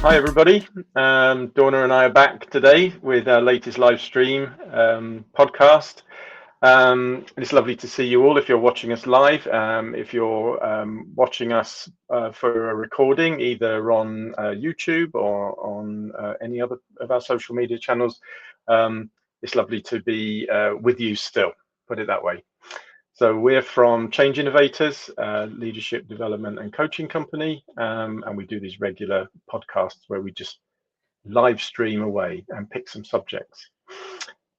Hi everybody, Dawna and I are back today with our latest live stream podcast. It's lovely to see you all if you're watching us live. If you're watching us for a recording, either on YouTube or on any other of our social media channels, it's lovely to be with you still, put it that way. So we're from Change Innovators, leadership development and coaching company, and we do these regular podcasts where we just live stream away and pick some subjects.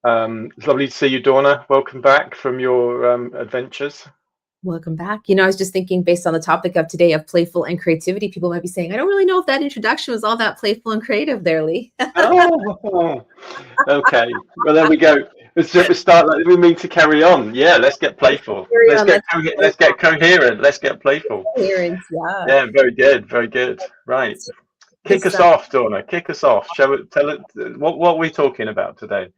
It's lovely to see you, Dawna. Welcome back from your adventures. Welcome back. You know, I was just thinking, based on the topic of today of playful and creativity, people might be saying, I don't really know if that introduction was all that playful and creative there, Lee. Oh, okay. Well, there we go. Let's start like we mean to carry on. Yeah, let's get playful. Let's get coherent. Let's get playful. Coherence, yeah. Yeah, very good. Very good. Right. Kick us off, Dawna. Kick us off. Tell it. What are we talking about today?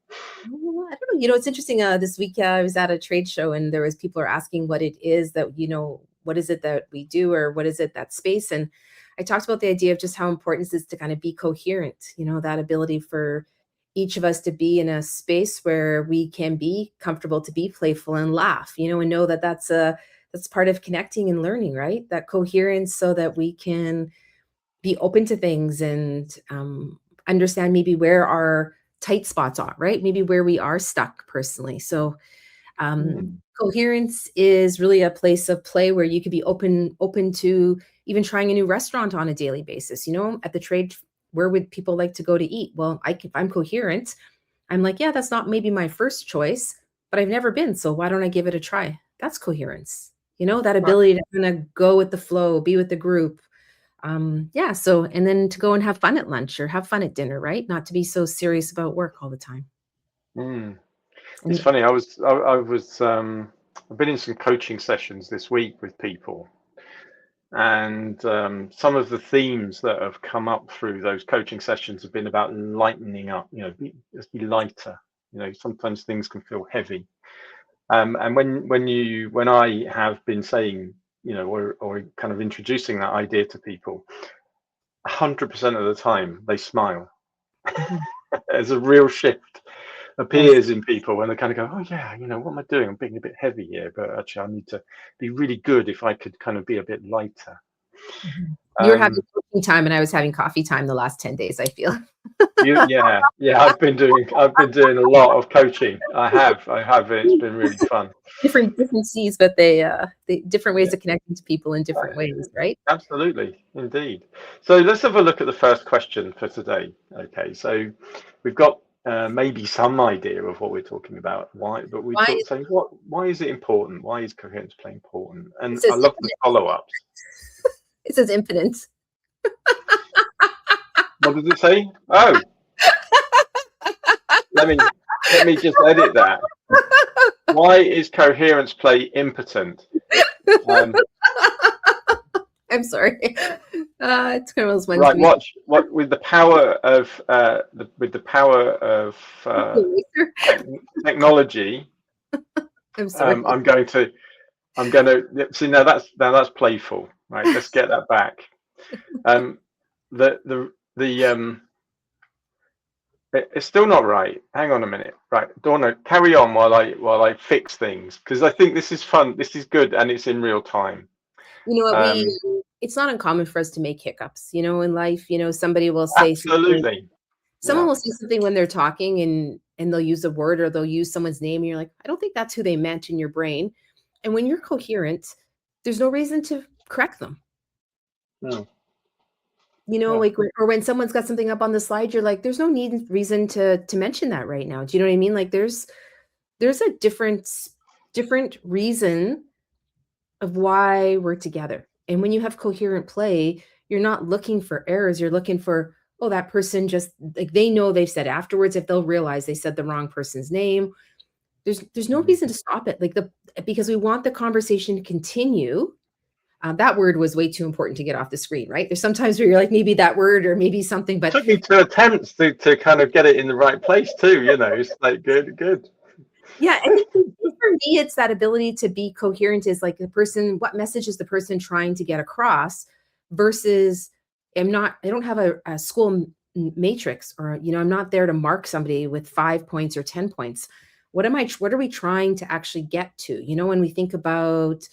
I don't know. You know, it's interesting. This week I was at a trade show, and there was people are asking what it is that, you know, what is it that we do, or what is it that space? And I talked about the idea of just how important it is to kind of be coherent. You know, that ability for each of us to be in a space where we can be comfortable, to be playful and laugh. You know, and know that that's part of connecting and learning, right? That coherence, so that we can be open to things and understand maybe where our tight spots are, right? Maybe where we are stuck personally. So coherence is really a place of play where you could be open to even trying a new restaurant on a daily basis. You know, at the trade, where would people like to go to eat? Well, if I'm coherent, I'm like, yeah, that's not maybe my first choice, but I've never been. So why don't I give it a try? That's coherence. You know, that ability to kind of go with the flow, be with the group. Yeah. So, and then to go and have fun at lunch or have fun at dinner, right? Not to be so serious about work all the time. It's funny. I've been in some coaching sessions this week with people, and some of the themes that have come up through those coaching sessions have been about lightening up. You know, just be lighter. You know, sometimes things can feel heavy. And when I have been saying, you know, or kind of introducing that idea to people, 100% of the time they smile. There's a real shift appears in people when they kind of go, oh yeah, you know, what am I doing? I'm being a bit heavy here, but actually I need to be really good if I could kind of be a bit lighter. You were having coaching time and I was having coffee time the last 10 days, I feel. Yeah. I've been doing a lot of coaching. I have. It's been really fun. Different C's, but they different ways of connecting to people in different ways, right? Absolutely, indeed. So let's have a look at the first question for today. Okay, so we've got maybe some idea of what we're talking about. Why is it important? Why is coherence play important? And I love the follow-ups. It says impotent. What does it say? Oh, let me just edit that. Why is coherence play impotent? I'm sorry. It's kind of those ones. Right. What with the power of technology. I'm sorry. I'm going to see now. That's playful. Right. Let's get that back. It's still not right. Hang on a minute. Right, Dawna, carry on while I fix things, because I think this is fun. This is good, and it's in real time. You know what? It's not uncommon for us to make hiccups. You know, in life, you know, somebody will say absolutely. Someone will say something when they're talking, and they'll use a word or they'll use someone's name, and you're like, I don't think that's who they meant in your brain. And when you're coherent, there's no reason to correct them. No. You know, like, or when someone's got something up on the slide, you're like, there's no reason to mention that right now. Do you know what I mean? Like there's a different reason of why we're together. And when you have coherent play, you're not looking for errors. You're looking for, oh, that person just, like, they know they've said afterwards, if they'll realize they said the wrong person's name. There's no reason to stop it. Because we want the conversation to continue. That word was way too important to get off the screen, right? There's sometimes where you're like, maybe that word or maybe something, but it took me 2 attempts to kind of get it in the right place too, you know. It's like good. Yeah, I think for me, it's that ability to be coherent is like what message is the person trying to get across versus I don't have a school matrix, or, I'm not there to mark somebody with 5 points or 10 points. What are we trying to actually get to? When we think about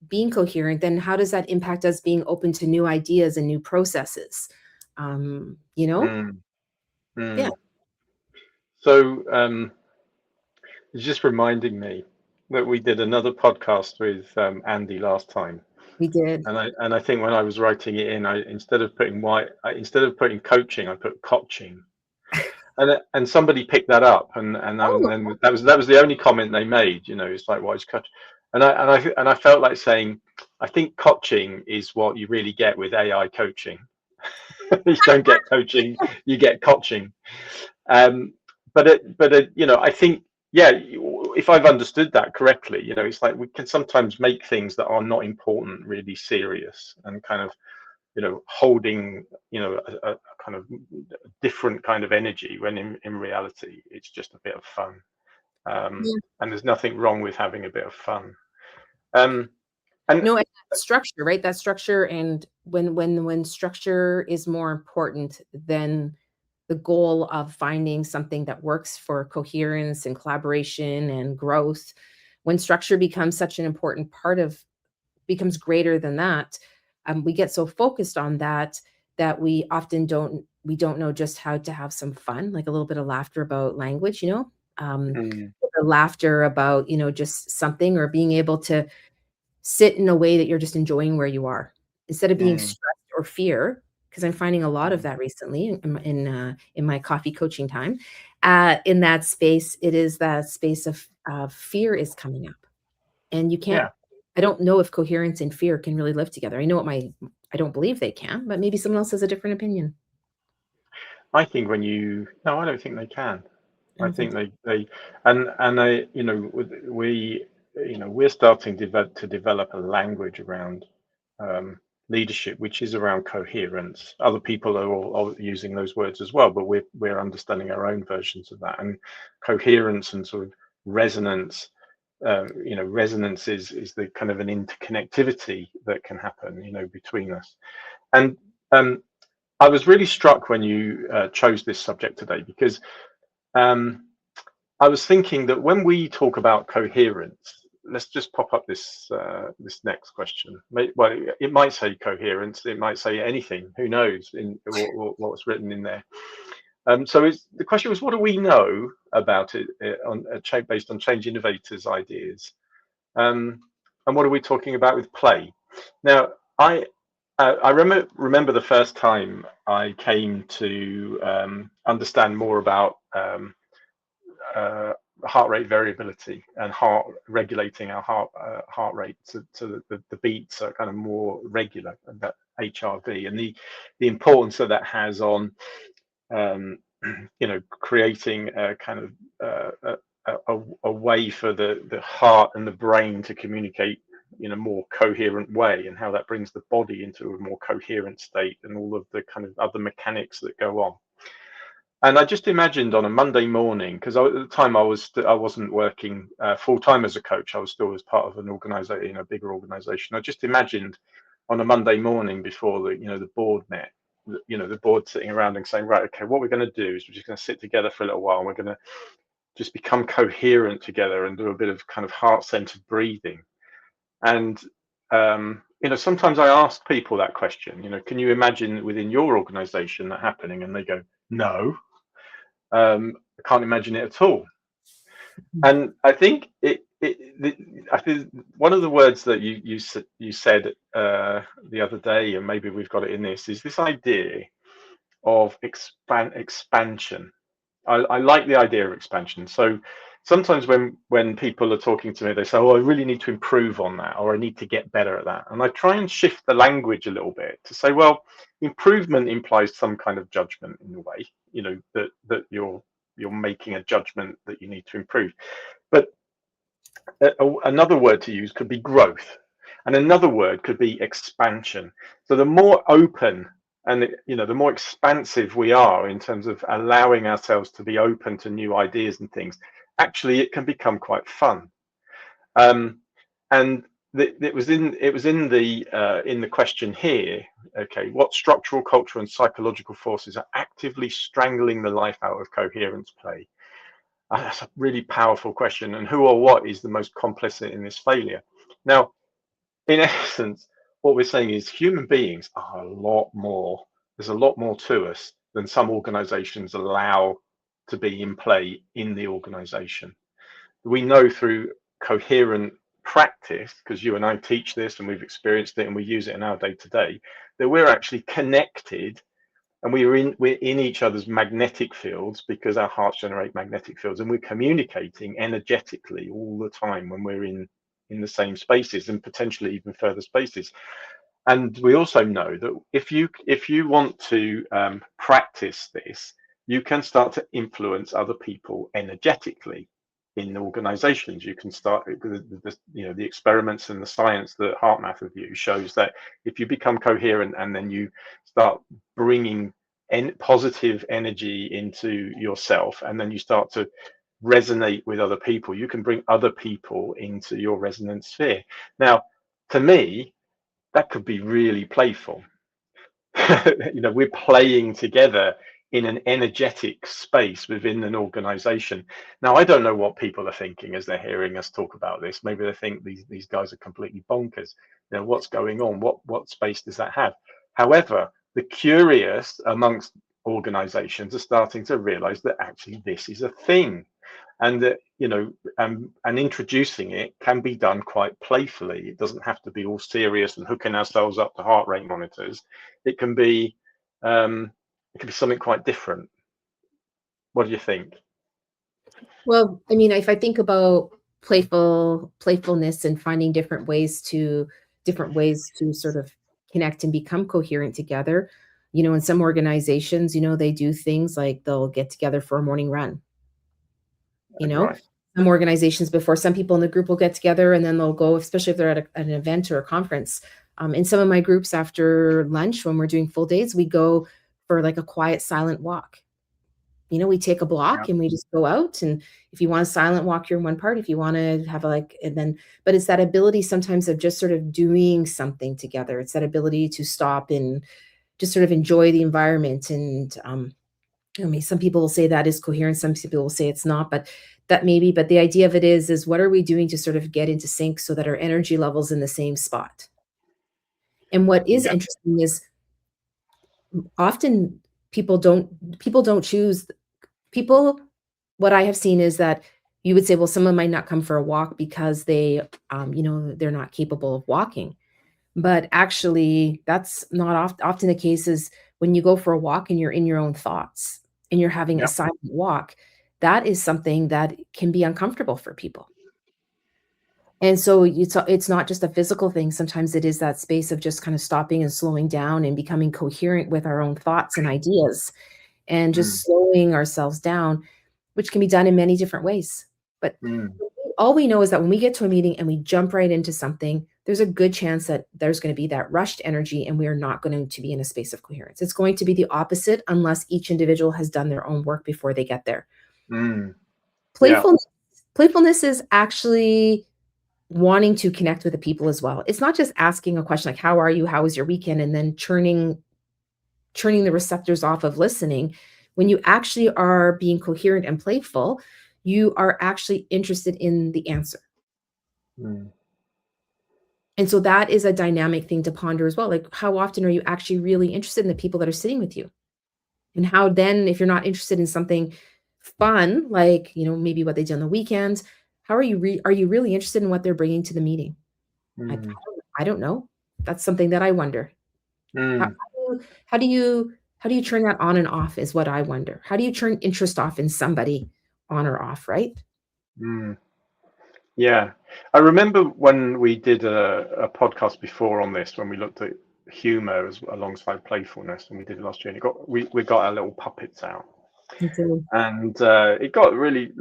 being coherent, then how does that impact us being open to new ideas and new processes? Mm, Yeah, mm. So it's just reminding me that we did another podcast with Andy last time, we did. and I think when I was writing it in, instead of putting coaching, I put coaching, and somebody picked that up, and Oh, then that was the only comment they made. It's like, why is coach? And I felt like saying, I think coaching is what you really get with AI coaching. You don't get coaching, you get coaching. Um, but I think, yeah, if I've understood that correctly, it's like we can sometimes make things that are not important really serious, and kind of, holding, a kind of different kind of energy, when in reality it's just a bit of fun. yeah. And there's nothing wrong with having a bit of fun. Um, and No, and that structure, right? That structure, and when structure is more important than the goal of finding something that works for coherence and collaboration and growth, when structure becomes such an important part of becomes greater than that, we get so focused on that that we don't know just how to have some fun, like a little bit of laughter about language, mm, the laughter about, just something, or being able to sit in a way that you're just enjoying where you are, instead of being mm, stressed or fear, because I'm finding a lot of mm, that recently in my coffee coaching time. In that space, it is that space of fear is coming up, and you can't. yeah, I don't know if coherence and fear can really live together. I don't believe they can, but maybe someone else has a different opinion. I think when you no, I don't think they can. I I don't think think so. they and I, we, we're starting to develop a language around um, leadership, which is around coherence. Other people are all using those words as well, but we're understanding our own versions of that. And coherence and sort of resonance. Resonance is the kind of an interconnectivity that can happen, between us. And um, I was really struck when you chose this subject today, because um, I was thinking that when we talk about coherence, let's just pop up this next question. Well, it might say coherence, it might say anything. Who knows in what's written in there? So the question was, what do we know about it, based on Change Innovators' ideas? And what are we talking about with play? Now, I remember the first time I came to understand more about uh, heart rate variability and heart regulating our heart rate to the beats are kind of more regular, and that HRV, and the importance that has on um, creating a kind of a way for the heart and the brain to communicate in a more coherent way, and how that brings the body into a more coherent state, and all of the kind of other mechanics that go on. And I just imagined on a Monday morning, because at the time I wasn't working full time as a coach. I was still as part of an organization, a bigger organization. I just imagined on a Monday morning before the board met, the board sitting around and saying, right, okay, what we're going to do is we're just going to sit together for a little while, and we're going to just become coherent together and do a bit of kind of heart-centered breathing. And sometimes I ask people that question. Can you imagine within your organization that happening? And they go, no. I can't imagine it at all. And I think I think one of the words that you said the other day, and maybe we've got it in this, is this idea of expansion. I like the idea of expansion. So sometimes when people are talking to me, they say, "Oh, I really need to improve on that," or "I need to get better at that," and I try and shift the language a little bit to say, "Well, improvement implies some kind of judgment in a way, that you're making a judgment that you need to improve." But another word to use could be growth, and another word could be expansion. So the more open and the more expansive we are in terms of allowing ourselves to be open to new ideas and things, actually it can become quite fun. um, and it was in the question here. Okay, what structural, cultural, and psychological forces are actively strangling the life out of coherence play? That's a really powerful question. And who or what is the most complicit in this failure? Now, in essence, what we're saying is human beings are a lot more. There's a lot more to us than some organizations allow to be in play in the organization. We know through coherent practice, because you and I teach this and we've experienced it and we use it in our day to day, that we're actually connected and we're in each other's magnetic fields, because our hearts generate magnetic fields, and we're communicating energetically all the time when we're in the same spaces, and potentially even further spaces. And we also know that if you want to practice this, you can start to influence other people energetically in organizations. You can start the experiments and the science that HeartMath review shows that if you become coherent and then you start bringing positive energy into yourself, and then you start to resonate with other people, you can bring other people into your resonance sphere. Now, to me, that could be really playful. We're playing together in an energetic space within an organization. Now, I don't know what people are thinking as they're hearing us talk about this. Maybe they think these guys are completely bonkers. What's going on? What space does that have? However, the curious amongst organizations are starting to realize that actually this is a thing, and that and introducing it can be done quite playfully. It doesn't have to be all serious and hooking ourselves up to heart rate monitors. It can be something quite different. What do you think? Well, I mean, if I think about playfulness and finding different ways to sort of connect and become coherent together, in some organizations, they do things like they'll get together for a morning run. Right. Some organizations, before, some people in the group will get together and then they'll go, especially if they're at an event or a conference. In some of my groups, after lunch, when we're doing full days, we go for like a quiet, silent walk. We take a block and we just go out, and if you want a silent walk, you're in one part. If you want to have but it's that ability sometimes of just sort of doing something together. It's that ability to stop and just sort of enjoy the environment. And some people will say that is coherence. Some people will say it's not, but the idea of it is what are we doing to sort of get into sync so that our energy level's in the same spot? And what is interesting is often people don't choose. What I have seen is that you would say, well, someone might not come for a walk because they're not capable of walking. But actually, that's not often the case. Is when you go for a walk and you're in your own thoughts and you're having a silent walk, that is something that can be uncomfortable for people. And so it's not just a physical thing. Sometimes it is that space of just kind of stopping and slowing down and becoming coherent with our own thoughts and ideas, and just slowing ourselves down, which can be done in many different ways. But all we know is that when we get to a meeting and we jump right into something, there's a good chance that there's going to be that rushed energy and we are not going to be in a space of coherence. It's going to be the opposite unless each individual has done their own work before they get there. Playfulness is actually wanting to connect with the people as well. It's not just asking a question like, how are you? How was your weekend? And then turning the receptors off of listening. When you actually are being coherent and playful, you are actually interested in the answer. And so that is a dynamic thing to ponder as well. Like, how often are you actually really interested in the people that are sitting with you? And how then, if you're not interested in something fun, like, maybe what they do on the weekends, how are you really interested in what they're bringing to the meeting? I don't know. That's something that I wonder. How do you turn that on and off is what I wonder. How do you turn interest off in somebody on or off, right? Yeah. I remember when we did a podcast before on this, when we looked at humor alongside playfulness, and we did it last year, and we got our little puppets out. And it got really,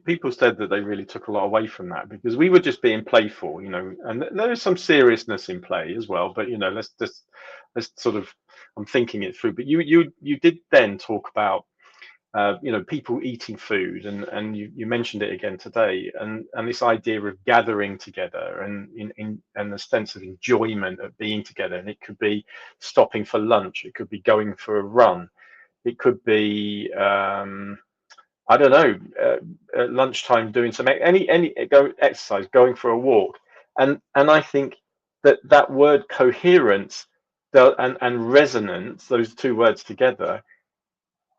people said that they really took a lot away from that, because we were just being playful, and there is some seriousness in play as well, but let's sort of, I'm thinking it through. But you did then talk about people eating food, and you mentioned it again today, and this idea of gathering together, and and the sense of enjoyment of being together. And it could be stopping for lunch, it could be going for a run, it could be I don't know, at lunchtime doing some exercise, going for a walk. And I think that word coherence and resonance, those two words together,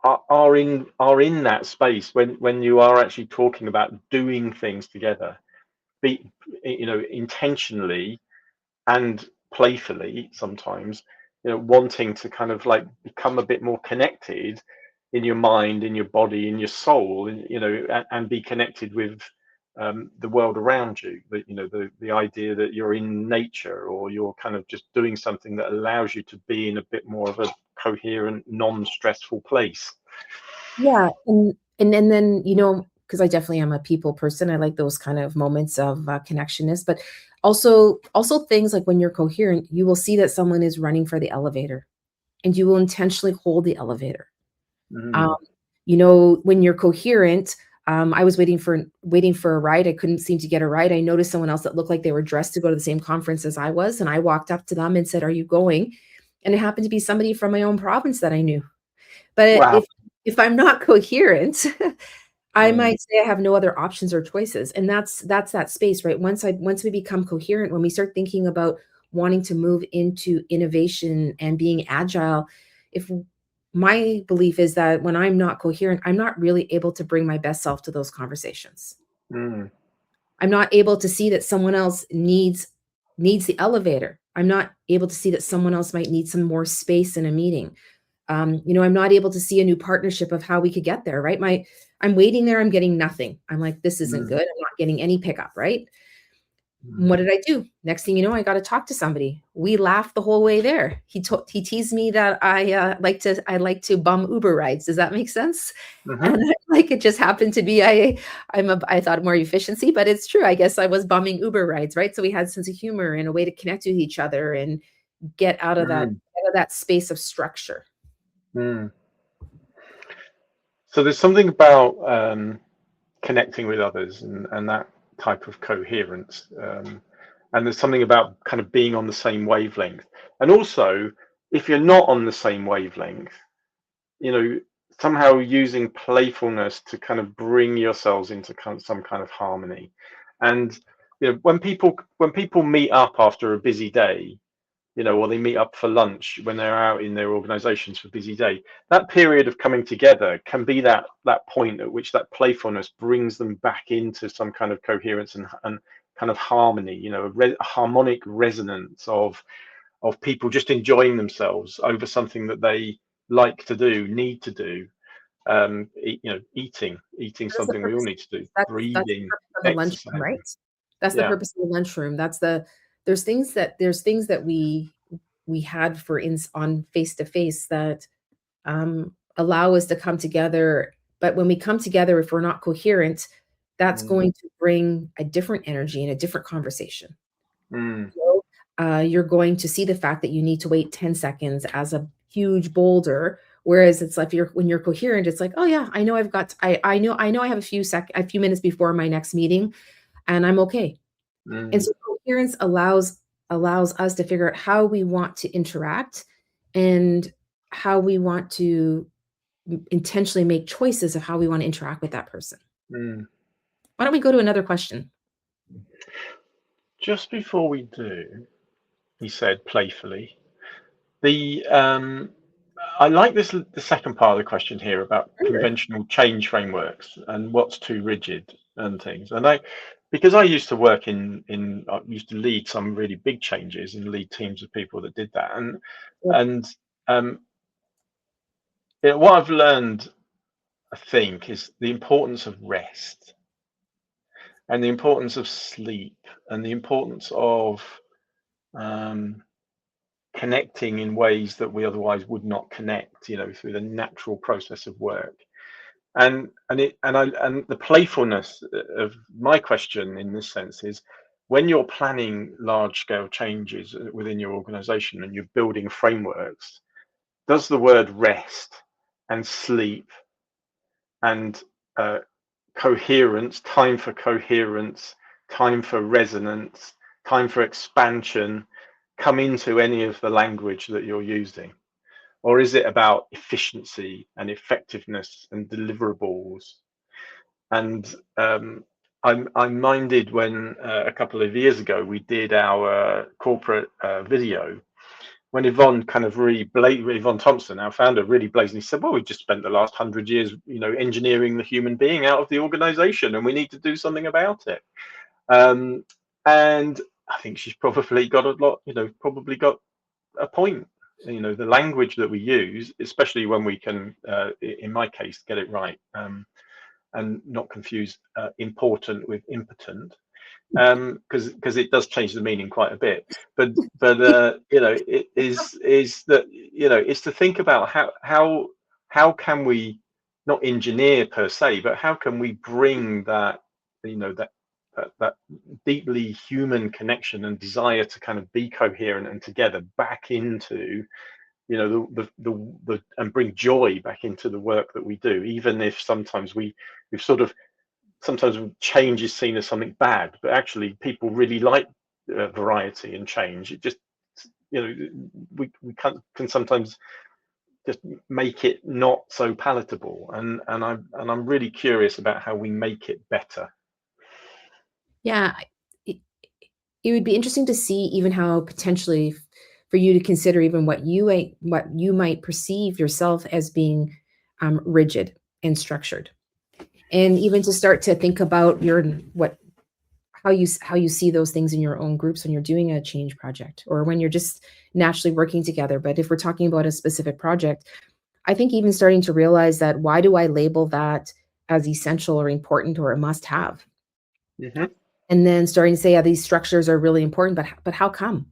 are in that space when you are actually talking about doing things together, be intentionally and playfully sometimes, wanting to kind of like become a bit more connected in your mind, in your body, in your soul, and be connected with the world around you. The idea that you're in nature, or you're kind of just doing something that allows you to be in a bit more of a coherent, non-stressful place. Yeah, and then, because I definitely am a people person, I like those kind of moments of connectionness, but also things like when you're coherent, you will see that someone is running for the elevator, and you will intentionally hold the elevator. Um, Mm, when you're coherent, I was waiting for a ride. I couldn't seem to get a ride. I noticed someone else that looked like they were dressed to go to the same conference as I was, and I walked up to them and said, "Are you going?" And it happened to be somebody from my own province that I knew. But wow. if I'm not coherent, I Mm, might say I have no other options or choices, and that's that space, right? Once we become coherent, when we start thinking about wanting to move into innovation and being agile, if my belief is that when I'm not coherent, I'm not really able to bring my best self to those conversations. mm, I'm not able to see that someone else needs the elevator. I'm not able to see that someone else might need some more space in a meeting. I'm not able to see a new partnership of how we could get there, right? I'm waiting there, I'm getting nothing. I'm like, this isn't mm, good. I'm not getting any pickup, right? mm, What did I do? Next thing you know, I got to talk to somebody. We laughed the whole way there. He teased me that I like to bum Uber rides. Does that make sense? mhm, And like it just happened to be I thought more efficiency, but it's true. I guess I was bumming Uber rides, right? So we had a sense of humor and a way to connect with each other and get mm, out of that space of structure. mm. So there's something about connecting with others, and that type of coherence. And there's something about kind of being on the same wavelength. And also, if you're not on the same wavelength, you know, somehow using playfulness to kind of bring yourselves into some kind of harmony. And when people meet up after a busy day, or they meet up for lunch when they're out in their organizations for a busy day, that period of coming together can be that point at which that playfulness brings them back into some kind of coherence and kind of harmony, a harmonic resonance of people just enjoying themselves over something that they like to do, need to do. Eating That's the something we all purpose. need to do, That's the breathing, purpose of the lunchroom, exercising. right? That's the Yeah. purpose of the lunchroom. There's things that we had on face to face that allow us to come together. But when we come together, if we're not coherent, that's Mm, going to bring a different energy and a different conversation. mm, You're going to see the fact that you need to wait 10 seconds as a huge boulder. Whereas it's like when you're coherent, it's like, oh yeah, I know I know I have a few minutes before my next meeting and I'm okay. And mm, so coherence allows us to figure out how we want to interact and how we want to intentionally make choices of how we want to interact with that person. mm. Why don't we go to another question? Just before we do, he said playfully, the I like the second part of the question here about Sure. conventional change frameworks and what's too rigid and things. And because I used to work I used to lead some really big changes and lead teams of people that did that. And Yep. and um, what I've learned, I think, is the importance of rest, and the importance of sleep, and the importance of um, connecting in ways that we otherwise would not connect, through the natural process of work. And the playfulness of my question in this sense is, when you're planning large scale changes within your organization and you're building frameworks, does the word rest and sleep and coherence, time for coherence, time for resonance, time for expansion come into any of the language that you're using? Or is it about efficiency and effectiveness and deliverables? And I'm minded when a couple of years ago we did our corporate video, when Yvonne kind of Yvonne Thompson, our founder, really blazingly said, well, we've just spent the last 100 years, engineering the human being out of the organization, and we need to do something about it. And I think she's probably got a lot, probably got a point. The language that we use, especially when we can, in my case, get it right, and not confuse important with impotent, because it does change the meaning quite a bit. But it is that, it's to think about how can we not engineer per se, but how can we bring that, that deeply human connection and desire to kind of be coherent and together back into, the and bring joy back into the work that we do, even if sometimes we've sort of, sometimes change is seen as something bad, but actually people really like variety and change. It just, we can sometimes just make it not so palatable, and I'm really curious about how we make it better. Yeah, it would be interesting to see even how potentially for you to consider even what you might perceive yourself as being rigid and structured, and even to start to think about how you see those things in your own groups when you're doing a change project or when you're just naturally working together. But if we're talking about a specific project, I think even starting to realize that, why do I label that as essential or important or a must have? Mm-hmm. And then starting to say, yeah, these structures are really important, but how come?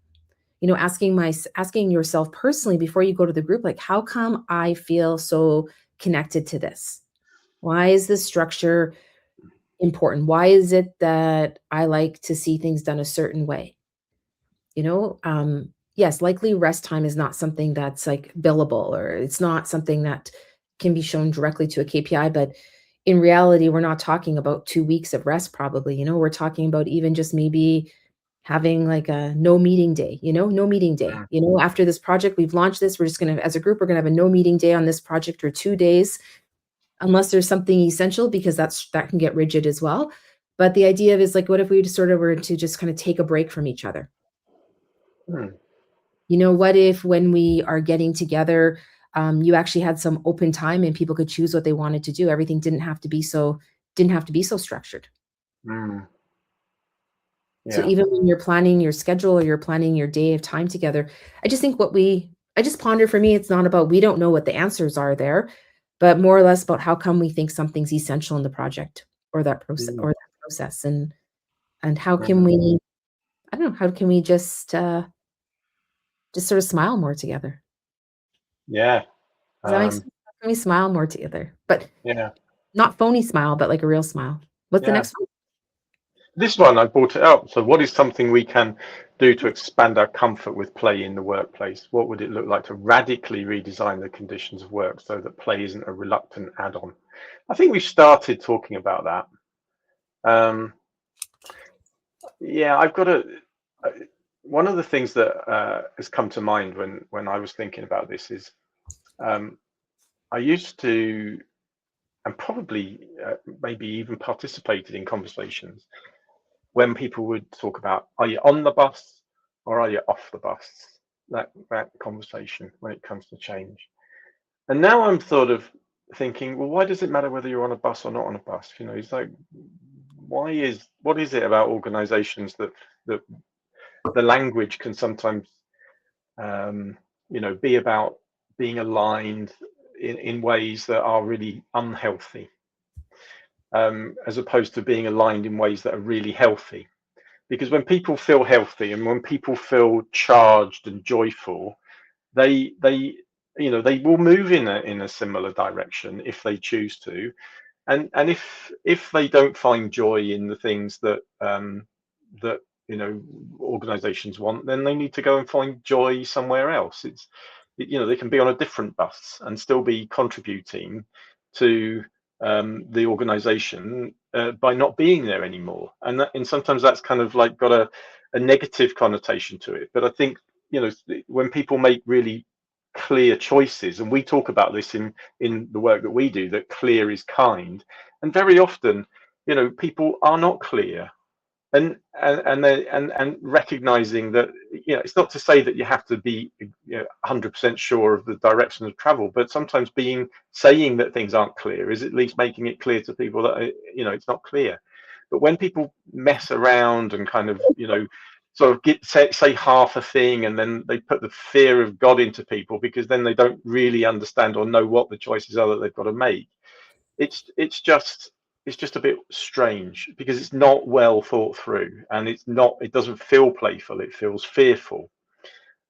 Asking yourself personally before you go to the group, like, how come I feel so connected to this? Why is this structure important? Why is it that I like to see things done a certain way? Yes, likely rest time is not something that's like billable, or it's not something that can be shown directly to a KPI, but in reality, we're not talking about 2 weeks of rest probably. We're talking about even just maybe having like a no meeting day, no meeting day. After this project, we've launched this, we're just going to, as a group, we're going to have a no meeting day on this project, or 2 days, unless there's something essential, because that can get rigid as well. But the idea of is like, what if we just sort of were to just kind of take a break from each other? What if when we are getting together, you actually had some open time and people could choose what they wanted to do? Everything didn't have to be so structured. Yeah. So even when you're planning your schedule or you're planning your day of time together, I just think I just ponder, for me, it's not about, we don't know what the answers are there, but more or less about how come we think something's essential in the project or that process, and how can we, I don't know, how can we just sort of smile more together? Yeah. Does that make sense? How can we smile more together? But Yeah. not phony smile, but like a real smile. What's the next one? This one, I brought it up. So what is something we can do to expand our comfort with play in the workplace? What would it look like to radically redesign the conditions of work so that play isn't a reluctant add-on? I think we've started talking about that. Yeah, I've got one of the things that has come to mind when I was thinking about this is, I used to, and probably maybe even participated in conversations when people would talk about, are you on the bus or are you off the bus? That conversation when it comes to change. And now I'm sort of thinking, well, why does it matter whether you're on a bus or not on a bus? It's like, what is it about organizations that the language can sometimes be about being aligned in ways that are really unhealthy, as opposed to being aligned in ways that are really healthy? Because when people feel healthy and when people feel charged and joyful, they will move in a similar direction if they choose to, and if they don't find joy in the things that that organizations want, then they need to go and find joy somewhere else. They can be on a different bus and still be contributing to the organization by not being there anymore. And sometimes that's kind of like got a negative connotation to it. But I think, when people make really clear choices, and we talk about this in the work that we do, that clear is kind, and very often, people are not clear. And recognizing that, it's not to say that you have to be 100% sure of the direction of travel, but sometimes saying that things aren't clear is at least making it clear to people that it's not clear. But when people mess around and kind of sort of say half a thing, and then they put the fear of God into people, because then they don't really understand or know what the choices are that they've got to make. It's just a bit strange, because it's not well thought through, and it doesn't feel playful, it feels fearful.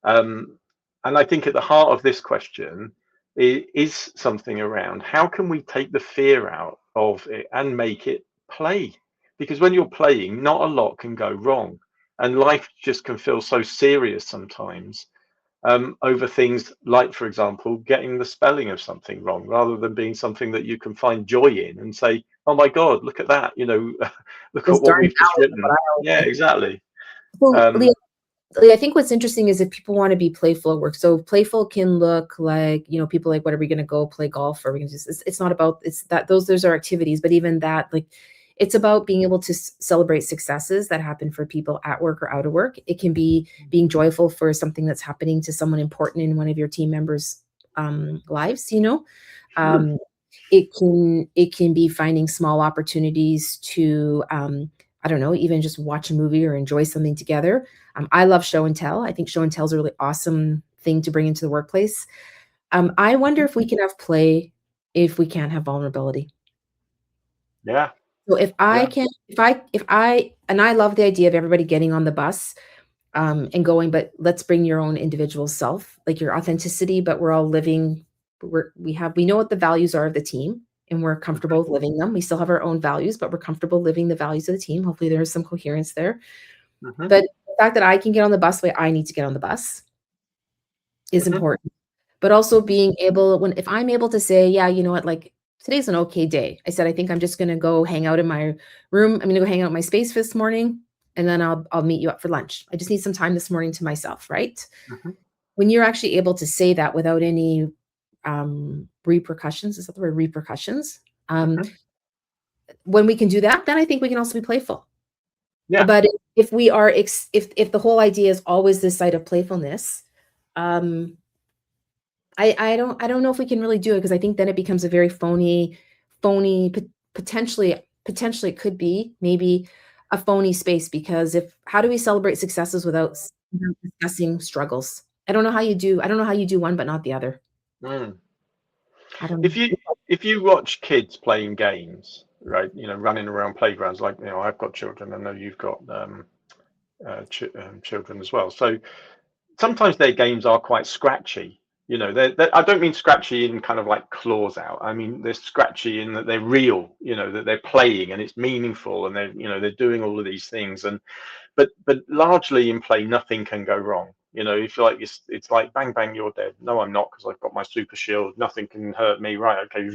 And I think at the heart of this question is something around how can we take the fear out of it and make it play? Because when you're playing, not a lot can go wrong, and life just can feel so serious sometimes, over things like, for example, getting the spelling of something wrong, rather than being something that you can find joy in and say, oh my God, look at that, look This at what darn we've just balance, what written. Yeah, exactly. well, Leah, I think what's interesting is if people want to be playful at work. So playful can look like, people like, what are we going to go play golf? Or are we going to just, it's not about, it's that those are activities, but even that, like, it's about being able to celebrate successes that happen for people at work or out of work. It can be being joyful for something that's happening to someone important in one of your team members' lives, It can be finding small opportunities to, I don't know, even just watch a movie or enjoy something together. I love show and tell. I think show and tell is a really awesome thing to bring into the workplace. I wonder if we can have play if we can't have vulnerability. Yeah. So if I love the idea of everybody getting on the bus and going, but let's bring your own individual self, like your authenticity, but we're all living, we know what the values are of the team, and we're comfortable living them. We still have our own values, but we're comfortable living the values of the team. Hopefully there's some coherence there. Mm-hmm. But the fact that I can get on the bus the way I need to get on the bus is important. But also being able, if I'm able to say, yeah, you know what, like today's an okay day. I said, I think I'm just going to go hang out in my room. I'm going to go hang out in my space this morning, and then I'll meet you up for lunch. I just need some time this morning to myself, right? When you're actually able to say that without any repercussions, is that the word, repercussions? When we can do that, then I think we can also be playful. Yeah. But if we are, if the whole idea is always this side of playfulness, I don't know if we can really do it, because I think then it becomes a very phony, potentially it could be maybe a phony space, because how do we celebrate successes without discussing struggles? I don't know how you do one but not the other. I don't know. If you watch kids playing games, right, running around playgrounds, like, I've got children, I know you've got children as well, so sometimes their games are quite scratchy. I don't mean scratchy in kind of like claws out. I mean, they're scratchy in that they're real, that they're playing and it's meaningful, and they're doing all of these things. But largely in play, nothing can go wrong. If you like, it's like bang bang, you're dead. No, I'm not, because I've got my super shield. Nothing can hurt me. Right? Okay,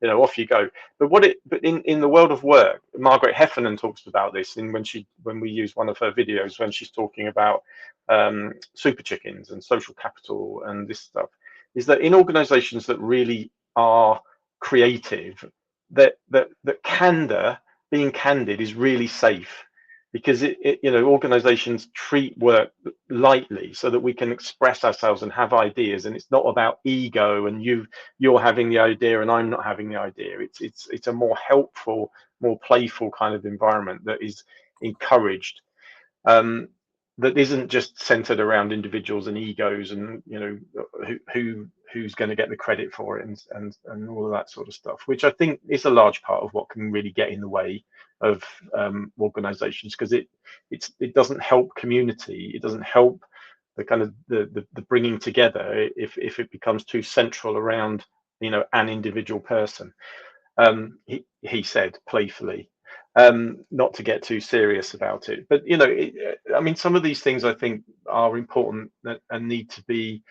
off you go. But in the world of work, Margaret Heffernan talks about this when we use one of her videos, when she's talking about super chickens and social capital and this stuff, is that in organizations that really are creative, that being candid is really safe, because organizations treat work lightly so that we can express ourselves and have ideas, and it's not about ego and you're having the idea and I'm not having the idea. It's a more helpful, more playful kind of environment that is encouraged, that isn't just centered around individuals and egos and who's going to get the credit for it and all of that sort of stuff, which I think is a large part of what can really get in the way of organizations, because it doesn't help community, it doesn't help the kind of the bringing together if it becomes too central around an individual person. He said playfully, not to get too serious about it, but I mean, some of these things I think are important and need to be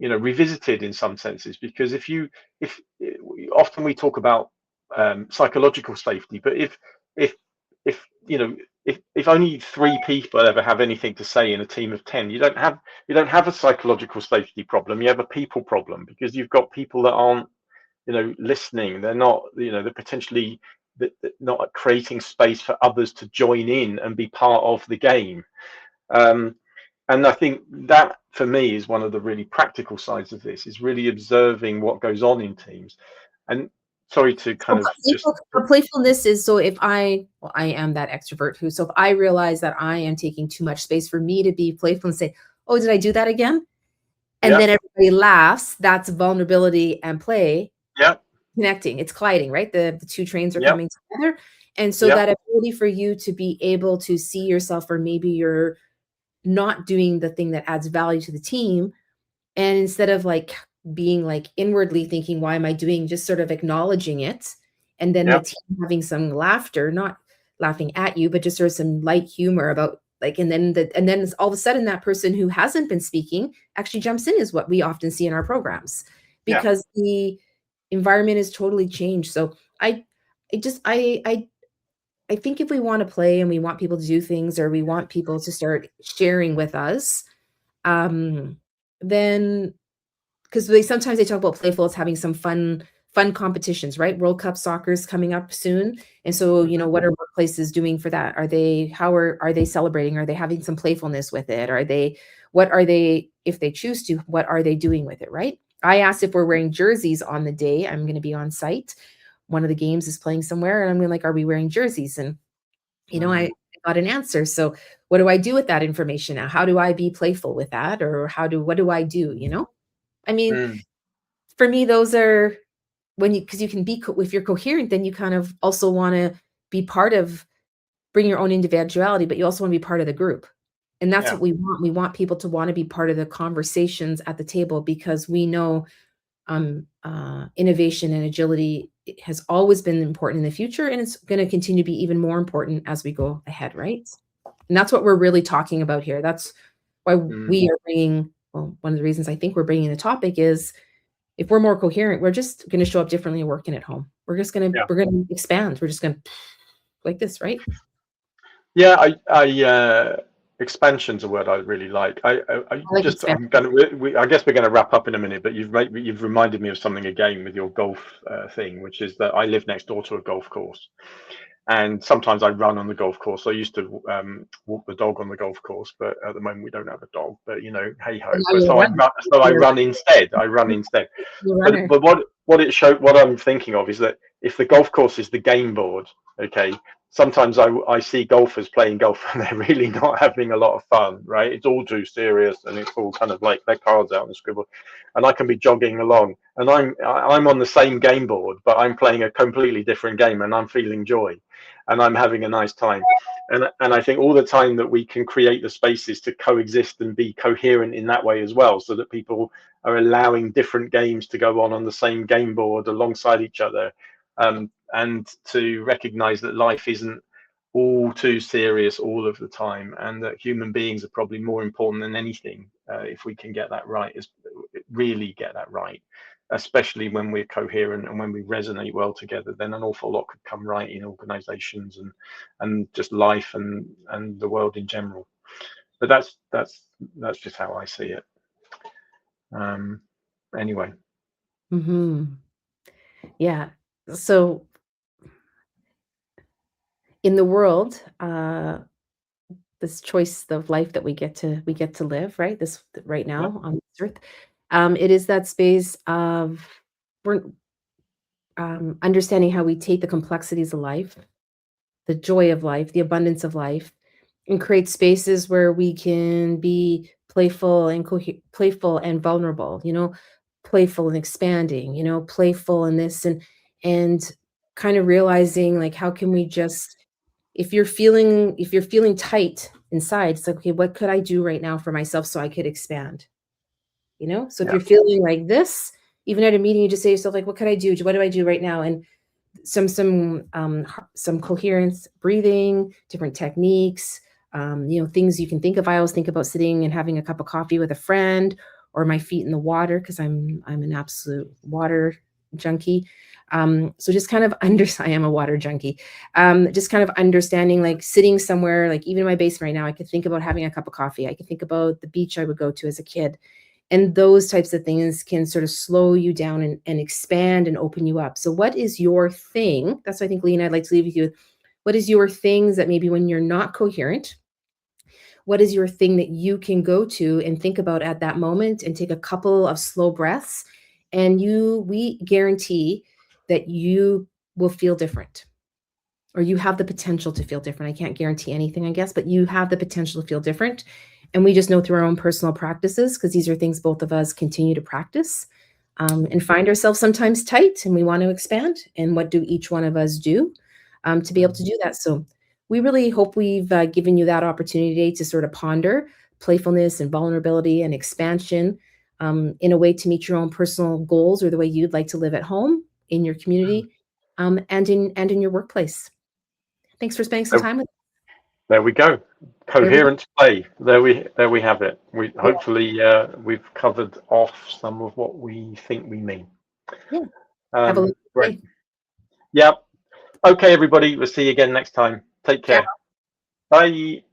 revisited in some senses, because if often we talk about psychological safety. But if you know, if only 3 people ever have anything to say in a team of 10, you don't have a psychological safety problem. You have a people problem, because you've got people that aren't, listening. They're not, they're potentially not creating space for others to join in and be part of the game. And I think that, for me, is one of the really practical sides of this, is really observing what goes on in teams. And sorry to kind of just... Playfulness is, so if I am that extrovert so if I realize that I am taking too much space, for me to be playful and say, oh, did I do that again? And then everybody laughs, that's vulnerability and play. Connecting, it's colliding, right? The two trains are coming together. And so that ability for you to be able to see yourself, or maybe you're not doing the thing that adds value to the team, and instead of like being like inwardly thinking, why am I doing, just sort of acknowledging it, and then the team having some laughter, not laughing at you, but just sort of some light humor about like, and then all of a sudden that person who hasn't been speaking actually jumps in, is what we often see in our programs, because the environment is totally changed. So I think if we want to play and we want people to do things, or we want people to start sharing with us, then, because sometimes they talk about playful as having some fun competitions, right? World Cup soccer is coming up soon. And so, what are workplaces doing for that? Are they celebrating? Are they having some playfulness with it? What are they, if they choose to, what are they doing with it, right? I asked if we're wearing jerseys on the day I'm going to be on site. One of the games is playing somewhere, and I'm like, are we wearing jerseys? And, I got an answer. So what do I do with that information now? How do I be playful with that? Or what do I do? I mean, for me, those are because you can be, if you're coherent, then you kind of also want to be part of, bring your own individuality, but you also want to be part of the group. And that's what we want. We want people to want to be part of the conversations at the table, because we know innovation and agility has always been important in the future, and it's going to continue to be even more important as we go ahead, right? And that's what we're really talking about here. That's why we are bringing, well, one of the reasons I think we're bringing the topic is, if we're more coherent, we're just going to show up differently working at home. We're just going to, we're going to expand. We're just going to like this, right? Yeah, expansion's a word I really like. I guess we're going to wrap up in a minute, but you've reminded me of something again with your golf thing, which is that I live next door to a golf course, and sometimes I run on the golf course. I used to walk the dog on the golf course, but at the moment we don't have a dog. But hey ho. So I run instead. But what I'm thinking of is that if the golf course is the game board, okay, sometimes I see golfers playing golf and they're really not having a lot of fun, right? It's all too serious, and it's all kind of like their cards out and scribble, and I can be jogging along, and I'm on the same game board, but I'm playing a completely different game, and I'm feeling joy, and I'm having a nice time. And I think all the time that we can create the spaces to coexist and be coherent in that way as well, so that people are allowing different games to go on the same game board alongside each other, and to recognize that life isn't all too serious all of the time, and that human beings are probably more important than anything, if we can get that right, really get that right, especially when we're coherent and when we resonate well together. Then an awful lot could come right in organizations and just life and the world in general. But that's just how I see it. Anyway. Yeah. So in the world, this choice of life that we get to live, right? This right now on this earth, it is that space of we're understanding how we take the complexities of life, the joy of life, the abundance of life, and create spaces where we can be playful and playful and vulnerable, playful and expanding, playful in this, and kind of realizing, like, how can we just, if you're feeling tight inside, it's like, okay, what could I do right now for myself so I could expand? So if you're feeling like this, even at a meeting, you just say to yourself, like, what could I do? What do I do right now? And some coherence, breathing, different techniques, things you can think of. I always think about sitting and having a cup of coffee with a friend, or my feet in the water, because I'm an absolute water junkie. So just kind of I am a water junkie. Just kind of understanding, like sitting somewhere, like even in my basement right now, I could think about having a cup of coffee. I could think about the beach I would go to as a kid. And those types of things can sort of slow you down and expand and open you up. So what is your thing? That's what I think, Lena, I'd like to leave with you. What is your things that maybe when you're not coherent, what is your thing that you can go to and think about at that moment and take a couple of slow breaths? And we guarantee that you will feel different, or you have the potential to feel different. I can't guarantee anything, I guess, but you have the potential to feel different. And we just know through our own personal practices, because these are things both of us continue to practice, and find ourselves sometimes tight and we want to expand. And what do each one of us do to be able to do that? So we really hope we've given you that opportunity today to sort of ponder playfulness and vulnerability and expansion in a way to meet your own personal goals, or the way you'd like to live at home, in your community, and in your workplace. Thanks for spending some time with us. There we go. Coherent play. There we have it. We hopefully we've covered off some of what we think we mean. Yeah. Have a lovely great. day. Yeah. Okay, everybody. We'll see you again next time. Take care. Ciao. Bye.